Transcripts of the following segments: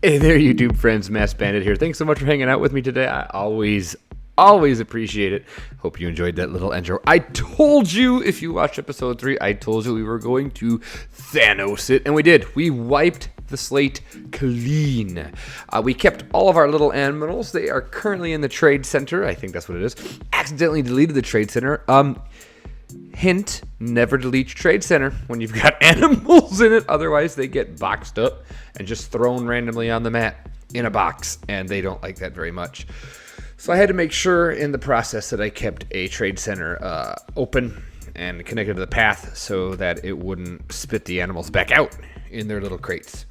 Hey there, YouTube friends. Masked Bandit here. Thanks so much for hanging out with me today. I always appreciate it. Hope you enjoyed that little intro. I told you, if you watched episode 3, I told you we were going to Thanos it, and we did. We wiped the slate clean. We kept all of our little animals. They are currently in the trade center. I think that's what it is. Accidentally deleted the trade center. Hint, never delete your trade center when you've got animals in it. Otherwise, they get boxed up and just thrown randomly on the mat in a box, and they don't like that very much. So I had to make sure in the process that I kept a trade center open and connected to the path so that it wouldn't spit the animals back out in their little crates.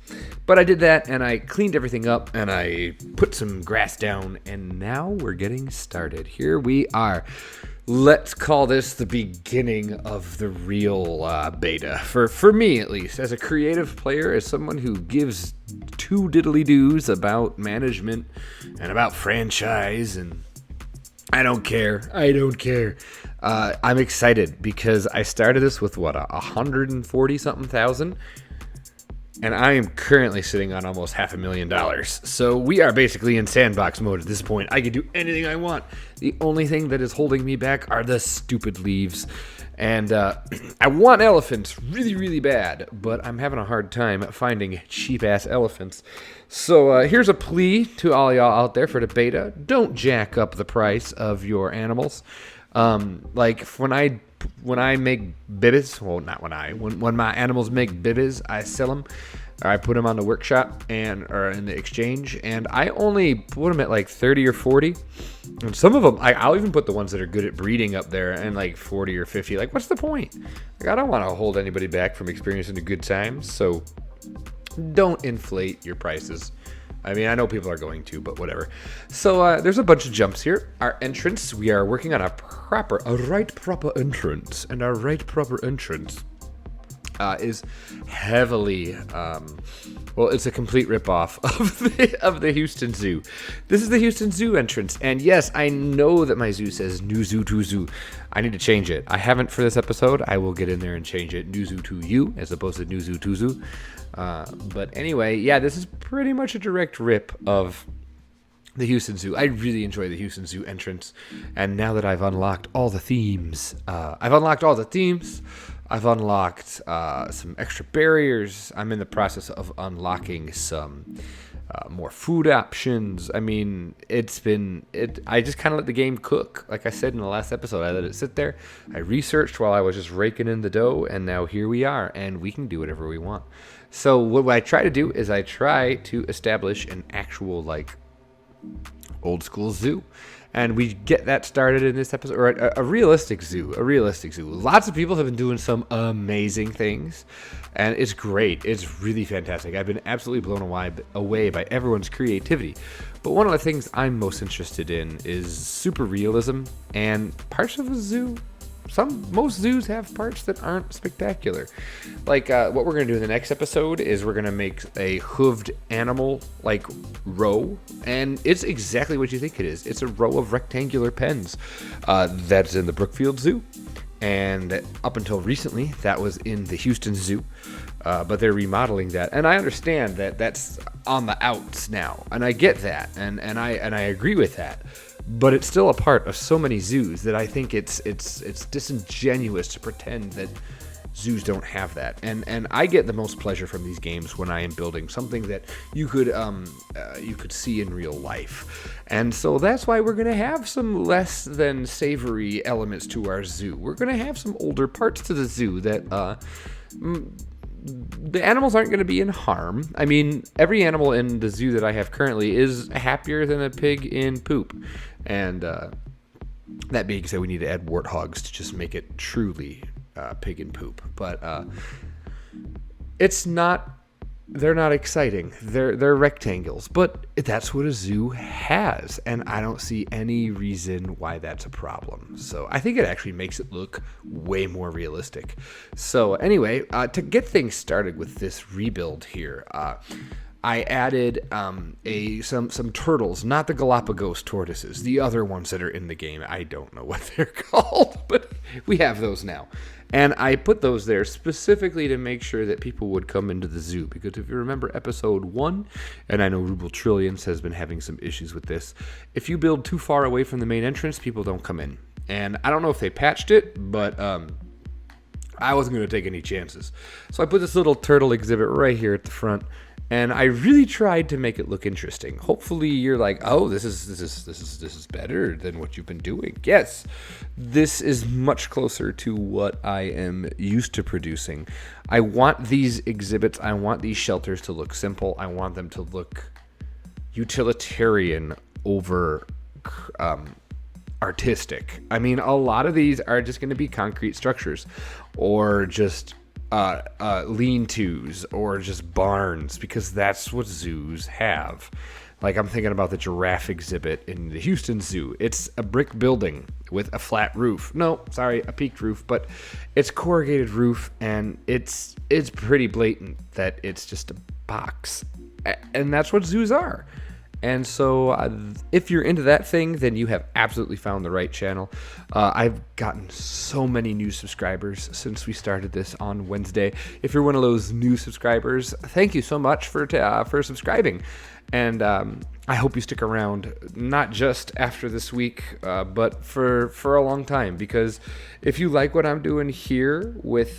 But I did that, and I cleaned everything up, and I put some grass down, and now we're getting started. Here we are. Let's call this the beginning of the real beta. For me, at least, as a creative player, as someone who gives two diddly-doos about management and about franchise, and I don't care. I'm excited because I started this with, 140-something thousand? And I am currently sitting on almost $500,000. So we are basically in sandbox mode at this point. I can do anything I want. The only thing that is holding me back are the stupid leaves. And I want elephants really, really bad, but I'm having a hard time finding cheap-ass elephants. So here's a plea to all y'all out there for the beta. Don't jack up the price of your animals. Like when I make bibbies, well, not when my animals make bibbies, I sell them, or I put them on the workshop or in the exchange, and I only put them at like 30 or 40. And some of them, I'll even put the ones that are good at breeding up there and like 40 or 50. Like, what's the point? Like, I don't want to hold anybody back from experiencing a good time, so don't inflate your prices. I mean, I know people are going to, but whatever. So there's a bunch of jumps here. Our entrance, we are working on a right proper entrance. And our right proper entrance is heavily, it's a complete ripoff of the Houston Zoo. This is the Houston Zoo entrance. And yes, I know that my zoo says New Zoo to Zoo. I need to change it. I haven't for this episode. I will get in there and change it. New Zoo to You as opposed to New Zoo to Zoo. But anyway, yeah, this is pretty much a direct rip of the Houston Zoo. I really enjoy the Houston Zoo entrance. And now that I've unlocked all the themes, I've unlocked some extra barriers. I'm in the process of unlocking some more food options. I mean, I just kind of let the game cook. Like I said in the last episode, I let it sit there. I researched while I was just raking in the dough, and now here we are, and we can do whatever we want. So what I try to do is I try to establish an actual, like, old school zoo. And we get that started in this episode, or a realistic zoo. Lots of people have been doing some amazing things, and it's great. It's really fantastic. I've been absolutely blown away by everyone's creativity. But one of the things I'm most interested in is super realism and parts of a zoo. Most zoos have parts that aren't spectacular. Like what we're going to do in the next episode is we're going to make a hooved animal like row, and it's exactly what you think it is. It's a row of rectangular pens that's in the Brookfield Zoo, and up until recently that was in the Houston Zoo, but they're remodeling that, and I understand that that's on the outs now, and I get that, and I agree with that. But it's still a part of so many zoos that I think it's disingenuous to pretend that zoos don't have that. And I get the most pleasure from these games when I am building something that you could see in real life. And so that's why we're going to have some less than savory elements to our zoo. We're going to have some older parts to the zoo that the animals aren't going to be in harm. I mean, every animal in the zoo that I have currently is happier than a pig in poop. And that being said, we need to add warthogs to just make it truly pig in poop. But they're not exciting. They're rectangles. But that's what a zoo has. And I don't see any reason why that's a problem. So I think it actually makes it look way more realistic. So anyway, to get things started with this rebuild here, I added some turtles, not the Galapagos tortoises, the other ones that are in the game. I don't know what they're called, but we have those now. And I put those there specifically to make sure that people would come into the zoo. Because if you remember episode 1, and I know Ruble Trillions has been having some issues with this, if you build too far away from the main entrance, people don't come in. And I don't know if they patched it, but I wasn't going to take any chances. So I put this little turtle exhibit right here at the front. And I really tried to make it look interesting. Hopefully you're like, oh, this is better than what you've been doing. Yes, this is much closer to what I am used to producing. I want these exhibits, I want these shelters to look simple. I want them to look utilitarian over artistic. I mean, a lot of these are just going to be concrete structures or just lean-tos or just barns, because that's what zoos have. Like, I'm thinking about the giraffe exhibit in the Houston Zoo. It's a brick building with a flat roof. No, sorry, a peaked roof, but it's corrugated roof, and it's pretty blatant that it's just a box. And that's what zoos are. And so if you're into that thing, then you have absolutely found the right channel. I've gotten so many new subscribers since we started this on Wednesday. If you're one of those new subscribers, thank you so much for subscribing. And I hope you stick around, not just after this week, but for a long time. Because if you like what I'm doing here with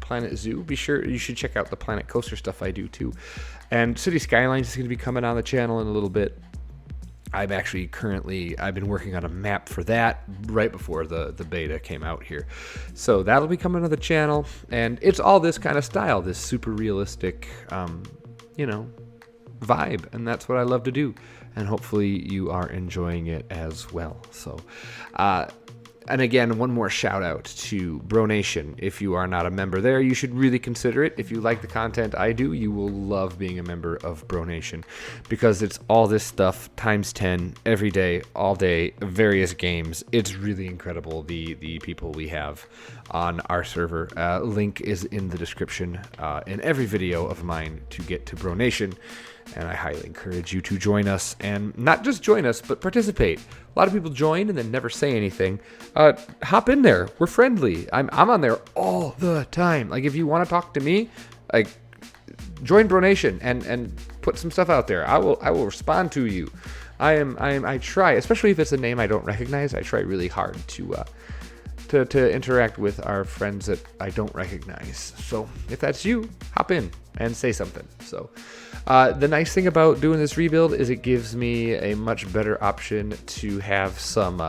Planet Zoo, be sure you should check out the Planet Coaster stuff I do too. And City Skylines is going to be coming on the channel in a little bit. I've been working on a map for that right before the beta came out here. So that'll be coming to the channel. And it's all this kind of style, this super realistic, vibe. And that's what I love to do. And hopefully you are enjoying it as well. So, and again, one more shout out to Bro Nation. If you are not a member there, you should really consider it. If you like the content I do, you will love being a member of Bro Nation, because it's all this stuff times 10 every day, all day, various games. It's really incredible, the people we have on our server. Link is in the description in every video of mine to get to Bro Nation. And I highly encourage you to join us, and not just join us, but participate. A lot of people join and then never say anything. Hop in there. We're friendly. I'm on there all the time. Like, if you want to talk to me, like, join Bro Nation and put some stuff out there. I will respond to you. I try, especially if it's a name I don't recognize. I try really hard to interact with our friends that I don't recognize. So if that's you, hop in and say something. So the nice thing about doing this rebuild is it gives me a much better option to have some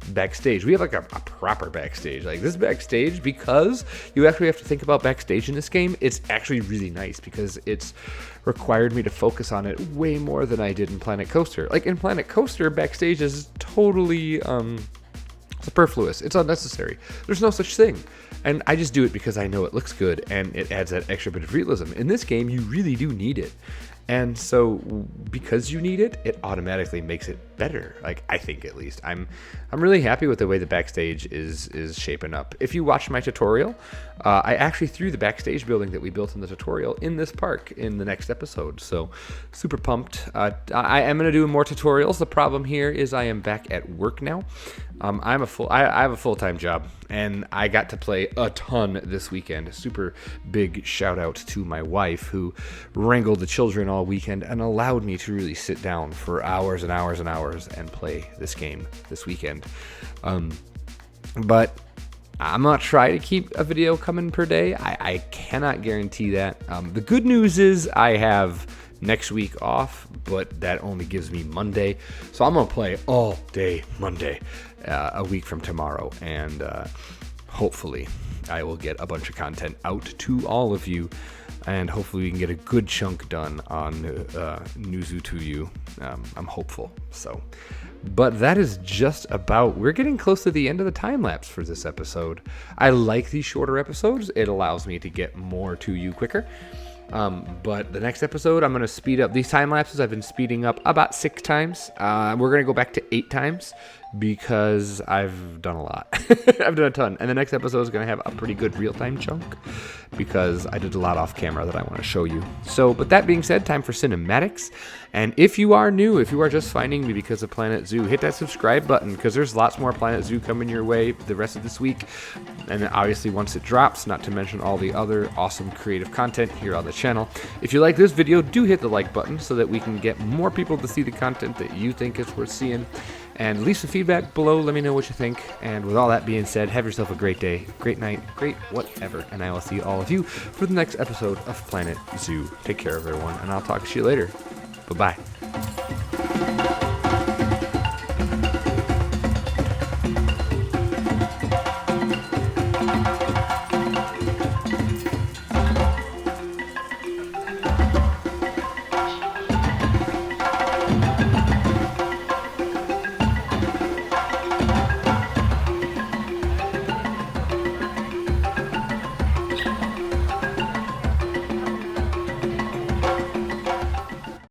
backstage. We have like a proper backstage. Like, this backstage, because you actually have to think about backstage in this game, it's actually really nice because it's required me to focus on it way more than I did in Planet Coaster. Like, in Planet Coaster, backstage is totally superfluous. It's unnecessary. There's no such thing. And I just do it because I know it looks good and it adds that extra bit of realism. In this game, you really do need it. And so because you need it, it automatically makes it better. Like, I think, at least. I'm really happy with the way the backstage is shaping up. If you watch my tutorial, I actually threw the backstage building that we built in the tutorial in this park in the next episode. So super pumped. I am going to do more tutorials. The problem here is I am back at work now. I have a full-time job, and I got to play a ton this weekend. A super big shout out to my wife, who wrangled the children all weekend and allowed me to really sit down for hours and hours and hours and play this game this weekend. But I'm going to try to keep a video coming per day. I cannot guarantee that. The good news is I have next week off, but that only gives me Monday. So I'm going to play all day Monday, a week from tomorrow. And hopefully I will get a bunch of content out to all of you. And hopefully we can get a good chunk done on Nuzu to you. I'm hopeful. So, but that is just about, we're getting close to the end of the time lapse for this episode. I like these shorter episodes. It allows me to get more to you quicker. But the next episode, I'm going to speed up these time lapses. I've been speeding up about 6 times. We're going to go back to 8 times because I've done a lot. I've done a ton. And the next episode is going to have a pretty good real-time chunk because I did a lot off camera that I want to show you. So, but that being said, time for cinematics. And if you are new, if you are just finding me because of Planet Zoo, hit that subscribe button because there's lots more Planet Zoo coming your way the rest of this week. And then obviously once it drops, not to mention all the other awesome creative content here on the channel. If you like this video, do hit the like button so that we can get more people to see the content that you think is worth seeing. And leave some feedback below. Let me know what you think. And with all that being said, have yourself a great day, great night, great whatever. And I will see all of you for the next episode of Planet Zoo. Take care, everyone, and I'll talk to you later. Bye-bye.